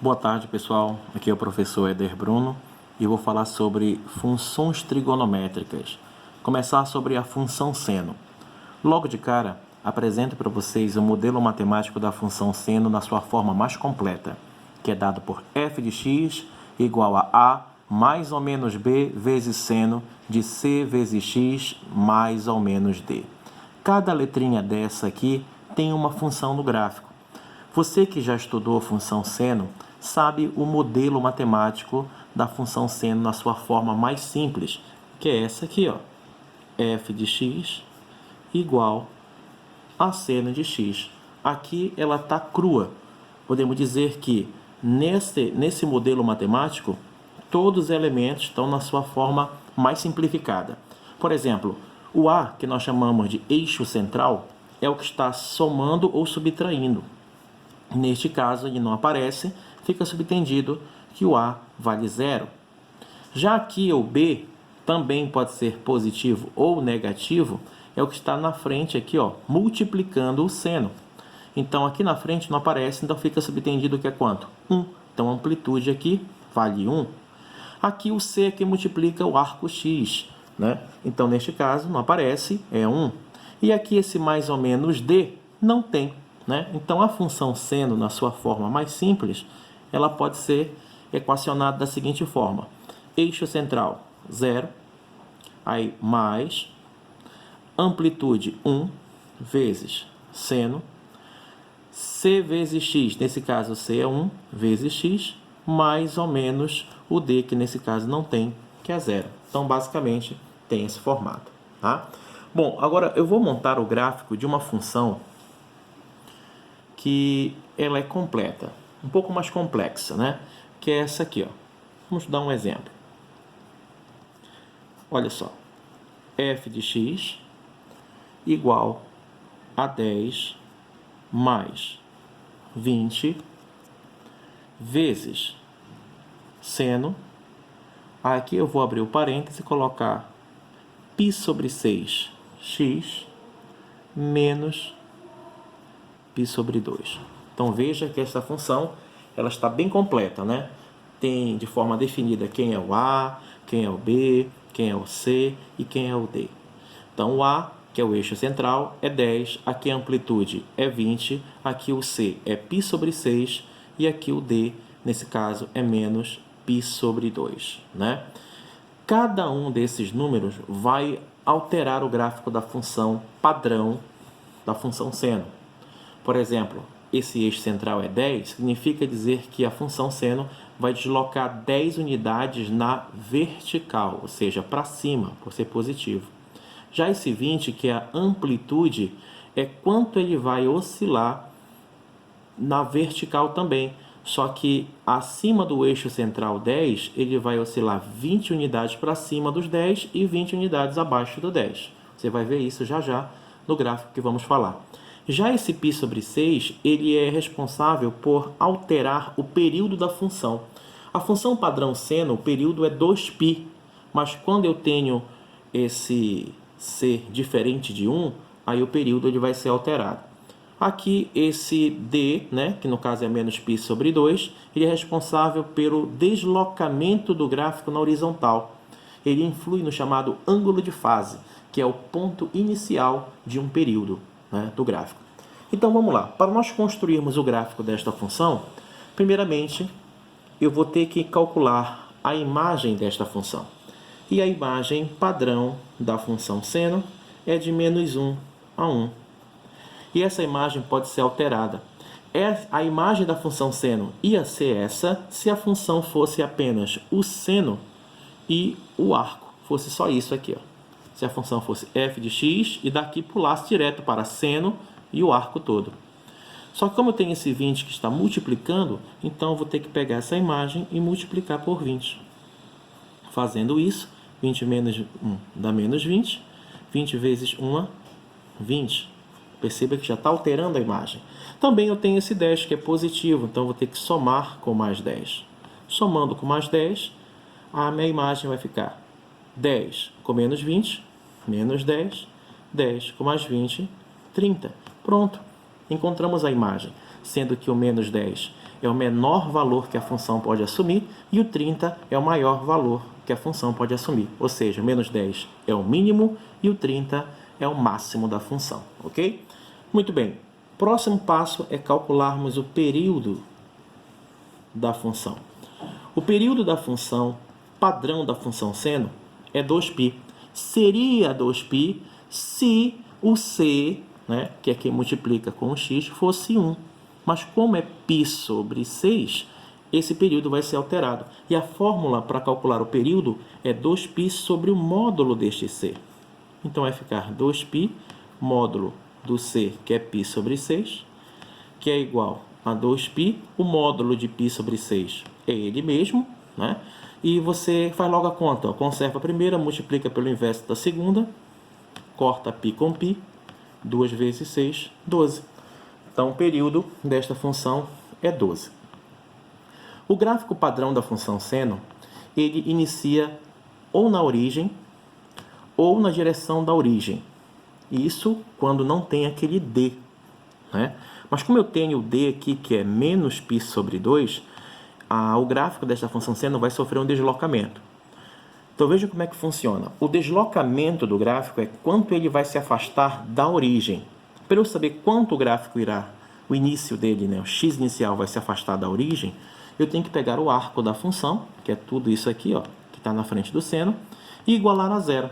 Boa tarde, pessoal. Aqui é o professor Éder Bruno e eu vou falar sobre funções trigonométricas. Começar sobre a função seno. Logo de cara, apresento para vocês o modelo matemático da função seno na sua forma mais completa, que é dado por f de x igual a mais ou menos b vezes seno de c vezes x mais ou menos d. Cada letrinha dessa aqui tem uma função no gráfico. Você que já estudou função seno, sabe o modelo matemático da função seno na sua forma mais simples, que é essa aqui, ó. f de x igual a seno de x. Aqui ela está crua. Podemos dizer que nesse modelo matemático, todos os elementos estão na sua forma mais simplificada. Por exemplo, o A, que nós chamamos de eixo central, é o que está somando ou subtraindo. Neste caso, ele não aparece, fica subentendido que o A vale zero. Já aqui o B também pode ser positivo ou negativo, é o que está na frente aqui, ó, multiplicando o seno. Então, aqui na frente não aparece, então fica subentendido que é quanto? 1. Então, a amplitude aqui vale 1. Aqui o C é que multiplica o arco X, né? Então, neste caso, não aparece, é 1. E aqui esse mais ou menos D não tem, né? Então, a função seno, na sua forma mais simples, ela pode ser equacionada da seguinte forma. Eixo central, 0. Aí, mais amplitude 1 vezes seno. C vezes x, nesse caso C é 1 vezes x, mais ou menos o D, que nesse caso não tem, que é 0. Então, basicamente, tem esse formato, tá? Bom, agora eu vou montar o gráfico de uma função que ela é completa, um pouco mais complexa, né? Que é essa aqui, ó. Vamos dar um exemplo. Olha só, f de x igual a 10 mais 20 vezes seno. Aqui eu vou abrir o parêntese e colocar π sobre 6 x menos π sobre 2. Então veja que essa função ela está bem completa, né? Tem de forma definida quem é o A, quem é o B, quem é o C e quem é o D. Então o A, que é o eixo central, é 10, aqui a amplitude é 20, aqui o C é π sobre 6 e aqui o D, nesse caso, é menos π sobre 2, né? Cada um desses números vai alterar o gráfico da função padrão da função seno. Por exemplo, esse eixo central é 10, significa dizer que a função seno vai deslocar 10 unidades na vertical, ou seja, para cima, por ser positivo. Já esse 20, que é a amplitude, é quanto ele vai oscilar na vertical também. Só que acima do eixo central 10, ele vai oscilar 20 unidades para cima dos 10 e 20 unidades abaixo do 10. Você vai ver isso já já no gráfico que vamos falar. Já esse π sobre 6, ele é responsável por alterar o período da função. A função padrão seno, o período é 2π, mas quando eu tenho esse ser diferente de 1, aí o período ele vai ser alterado. Aqui esse D, né, que no caso é menos π sobre 2, ele é responsável pelo deslocamento do gráfico na horizontal. Ele influi no chamado ângulo de fase, que é o ponto inicial de um período, né, do gráfico. Então vamos lá. Para nós construirmos o gráfico desta função, primeiramente eu vou ter que calcular a imagem desta função. E a imagem padrão da função seno é de menos 1 a 1. E essa imagem pode ser alterada. A imagem da função seno ia ser essa se a função fosse apenas o seno e o arco. Fosse só isso aqui, ó. Se a função fosse f de x e daqui pulasse direto para seno e o arco todo. Só que como eu tenho esse 20 que está multiplicando, então eu vou ter que pegar essa imagem e multiplicar por 20. Fazendo isso, 20 menos 1 dá menos 20. 20 vezes 1, 20. Perceba que já está alterando a imagem. Também eu tenho esse 10 que é positivo, então eu vou ter que somar com mais 10. Somando com mais 10, a minha imagem vai ficar 10 com menos 20, menos 10, 10 com mais 20, 30. Pronto, encontramos a imagem, sendo que o menos 10 é o menor valor que a função pode assumir e o 30 é o maior valor que a função pode assumir. Ou seja, o menos 10 é o mínimo e o 30 é o máximo da função, ok? Muito bem. Próximo passo é calcularmos o período da função. O período da função padrão da função seno é 2π. Seria 2π se o c, né, que é quem multiplica com o x, fosse 1. Mas como é π sobre 6, esse período vai ser alterado. E a fórmula para calcular o período é 2π sobre o módulo deste c. Então vai ficar 2π módulo do c, que é π sobre 6, que é igual a 2π. O módulo de π sobre 6 é ele mesmo, né? E você faz logo a conta, ó. Conserva a primeira, multiplica pelo inverso da segunda, corta π com π, 2 vezes 6, 12. Então, o período desta função é 12. O gráfico padrão da função seno, ele inicia ou na origem ou na direção da origem. Isso quando não tem aquele d, né? Mas como eu tenho o d aqui, que é menos π sobre 2, o gráfico desta função seno vai sofrer um deslocamento. Então veja como é que funciona. O deslocamento do gráfico é quanto ele vai se afastar da origem. Para eu saber quanto o gráfico irá, o início dele, né, o x inicial vai se afastar da origem, eu tenho que pegar o arco da função, que é tudo isso aqui, ó, que está na frente do seno, e igualar a zero.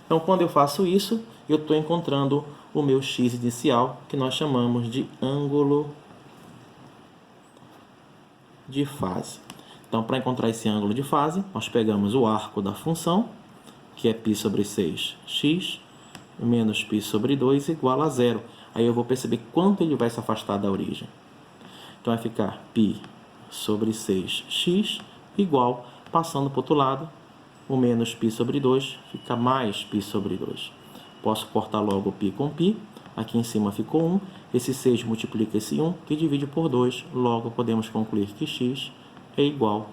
Então quando eu faço isso, eu estou encontrando o meu x inicial, que nós chamamos de ângulo de fase. Então, para encontrar esse ângulo de fase, nós pegamos o arco da função, que é π sobre 6x, menos π sobre 2 igual a zero. Aí eu vou perceber quanto ele vai se afastar da origem. Então, vai ficar π sobre 6x igual, passando para o outro lado, o menos π sobre 2 fica mais π sobre 2. Posso cortar logo π com π. Aqui em cima ficou 1. Esse 6 multiplica esse 1, que divide por 2. Logo, podemos concluir que x é igual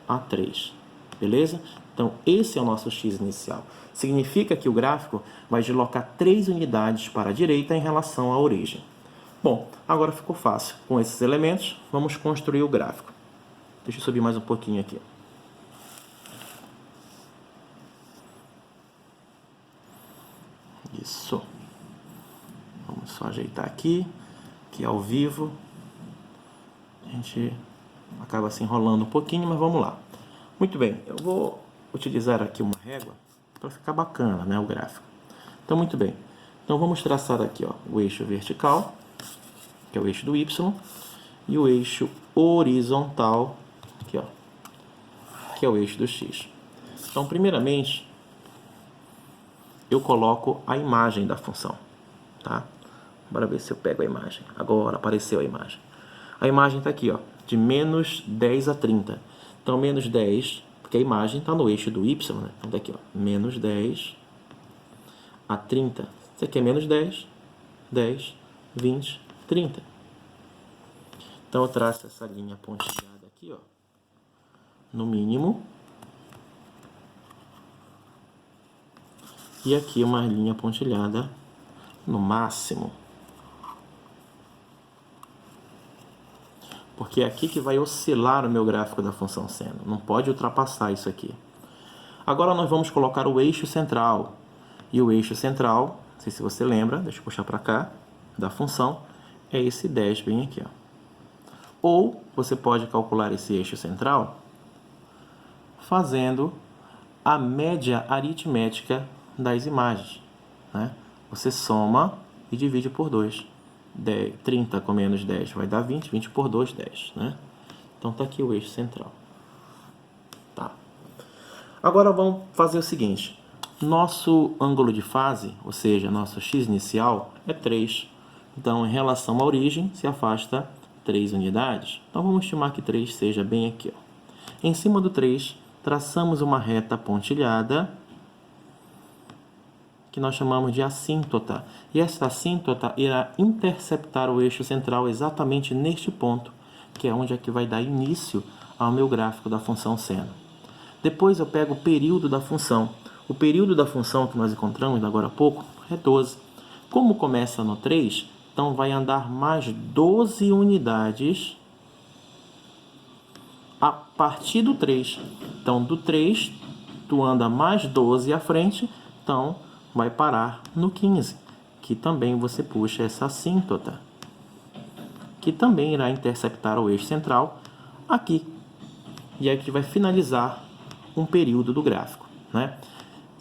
a 3. Beleza? Então, esse é o nosso x inicial. Significa que o gráfico vai deslocar 3 unidades para a direita em relação à origem. Bom, agora ficou fácil. Com esses elementos, vamos construir o gráfico. Deixa eu subir mais um pouquinho aqui. Isso. Vamos só ajeitar aqui, que ao vivo a gente acaba se enrolando um pouquinho, mas vamos lá. Muito bem, eu vou utilizar aqui uma régua para ficar bacana, né, o gráfico. Então, muito bem. Então, vamos traçar aqui, ó, o eixo vertical, que é o eixo do y, e o eixo horizontal, aqui, ó, que é o eixo do x. Então, primeiramente, eu coloco a imagem da função, tá? Bora ver se eu pego a imagem. Agora apareceu a imagem. A imagem está aqui, ó, de menos 10 a 30. Então, menos 10, porque a imagem está no eixo do y, né? Então, tá aqui, ó, menos 10 a 30. Isso aqui é menos 10, 10, 20, 30. Então, eu traço essa linha pontilhada aqui, ó, no mínimo. E aqui uma linha pontilhada no máximo. Porque é aqui que vai oscilar o meu gráfico da função seno. Não pode ultrapassar isso aqui. Agora nós vamos colocar o eixo central. E o eixo central, não sei se você lembra, deixa eu puxar para cá, da função, é esse 10 bem aqui, ó. Ou você pode calcular esse eixo central fazendo a média aritmética das imagens, né? Você soma e divide por 2. 30 com menos 10 vai dar 20, 20 por 2, 10, né? Então, tá aqui o eixo central. Tá. Agora, vamos fazer o seguinte. Nosso ângulo de fase, ou seja, nosso x inicial, é 3. Então, em relação à origem, se afasta 3 unidades. Então, vamos estimar que 3 seja bem aqui, ó. Em cima do 3, traçamos uma reta pontilhada, que nós chamamos de assíntota. E essa assíntota irá interceptar o eixo central exatamente neste ponto, que é onde é que vai dar início ao meu gráfico da função seno. Depois eu pego o período da função. O período da função que nós encontramos agora há pouco é 12. Como começa no 3, então vai andar mais 12 unidades a partir do 3. Então, do 3, tu anda mais 12 à frente, então vai parar no 15, que também você puxa essa assíntota, que também irá interceptar o eixo central aqui. E aqui vai finalizar um período do gráfico, né?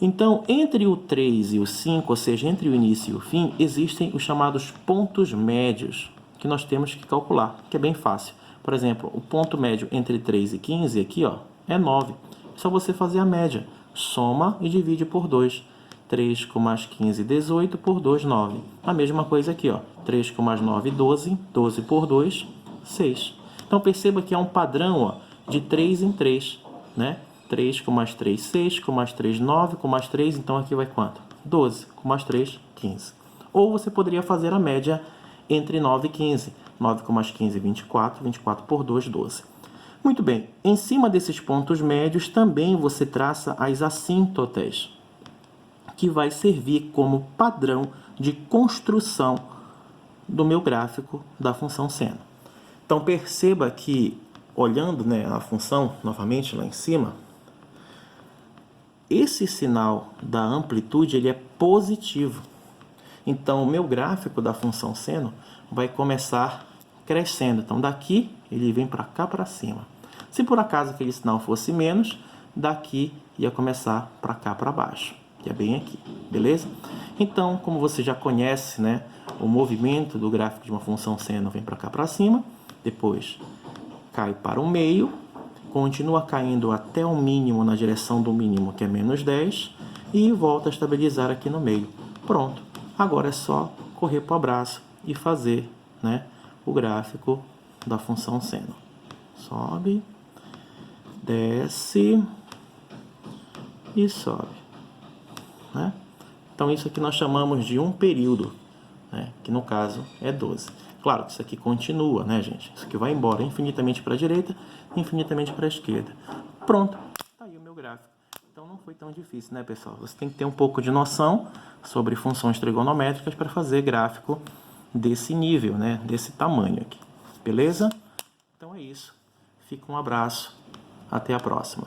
Então, entre o 3 e o 5, ou seja, entre o início e o fim, existem os chamados pontos médios, que nós temos que calcular, que é bem fácil. Por exemplo, o ponto médio entre 3 e 15, aqui, ó, é 9. É só você fazer a média. Soma e divide por 2. 3 com mais 15, 18, por 2, 9. A mesma coisa aqui, ó. 3 com mais 9, 12. 12 por 2, 6. Então, perceba que é um padrão, ó, de 3 em 3, né? 3 com mais 3, 6, com mais 3, 9, com mais 3, então aqui vai quanto? 12, com mais 3, 15. Ou você poderia fazer a média entre 9 e 15. 9 com mais 15, 24, 24 por 2, 12. Muito bem, em cima desses pontos médios também você traça as assíntotas, que vai servir como padrão de construção do meu gráfico da função seno. Então perceba que, olhando, né, a função novamente lá em cima, esse sinal da amplitude ele é positivo. Então, o meu gráfico da função seno vai começar crescendo. Então, daqui ele vem para cá para cima. Se por acaso aquele sinal fosse menos, daqui ia começar para cá para baixo, que é bem aqui, beleza? Então, como você já conhece, né, o movimento do gráfico de uma função seno vem para cá para cima, depois cai para o meio, continua caindo até o mínimo na direção do mínimo, que é menos 10, e volta a estabilizar aqui no meio. Pronto. Agora é só correr para o abraço e fazer, né, o gráfico da função seno. Sobe, desce e sobe, né? Então, isso aqui nós chamamos de um período, né, que no caso é 12. Claro que isso aqui continua, né, gente? Isso aqui vai embora infinitamente para a direita, infinitamente para a esquerda. Pronto, tá aí o meu gráfico. Então não foi tão difícil, né, pessoal? Você tem que ter um pouco de noção sobre funções trigonométricas para fazer gráfico desse nível, né, desse tamanho aqui. Beleza? Então é isso. Fica um abraço. Até a próxima.